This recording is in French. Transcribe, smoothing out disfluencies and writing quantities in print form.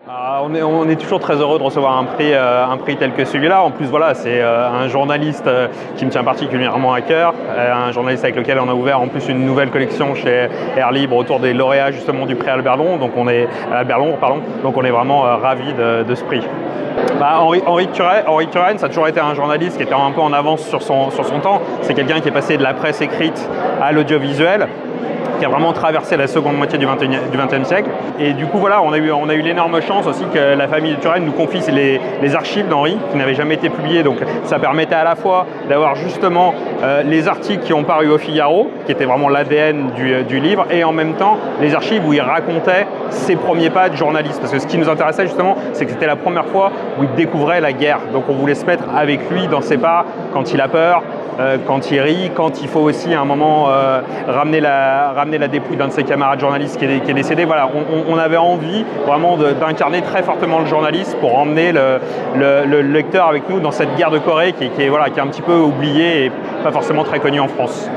On est toujours très heureux de recevoir un prix tel que celui-là. En plus, voilà, c'est un journaliste qui me tient particulièrement à cœur, un journaliste avec lequel on a ouvert en plus une nouvelle collection chez Air Libre autour des lauréats justement du prix Albert Londres. Donc on est donc on est vraiment ravis de ce prix. Henri Turenne, ça a toujours été un journaliste qui était un peu en avance sur son temps. C'est quelqu'un qui est passé de la presse écrite à l'audiovisuel, qui a vraiment traversé la seconde moitié du XXe siècle. Et du coup, voilà, on a eu l'énorme chance aussi que la famille de Turenne nous confie les archives d'Henri, qui n'avaient jamais été publiées. Donc ça permettait à la fois d'avoir justement les articles qui ont paru au Figaro, qui étaient vraiment l'ADN du livre, et en même temps les archives où il racontait ses premiers pas de journaliste. Parce que ce qui nous intéressait justement, c'est que c'était la première fois où il découvrait la guerre. Donc on voulait se mettre avec lui dans ses pas quand il a peur, quand il rit, quand il faut aussi à un moment ramener la dépouille d'un de ses camarades journalistes qui est décédé. Voilà, on avait envie vraiment d'incarner très fortement le journaliste pour emmener le lecteur avec nous dans cette guerre de Corée qui est un petit peu oubliée et pas forcément très connue en France.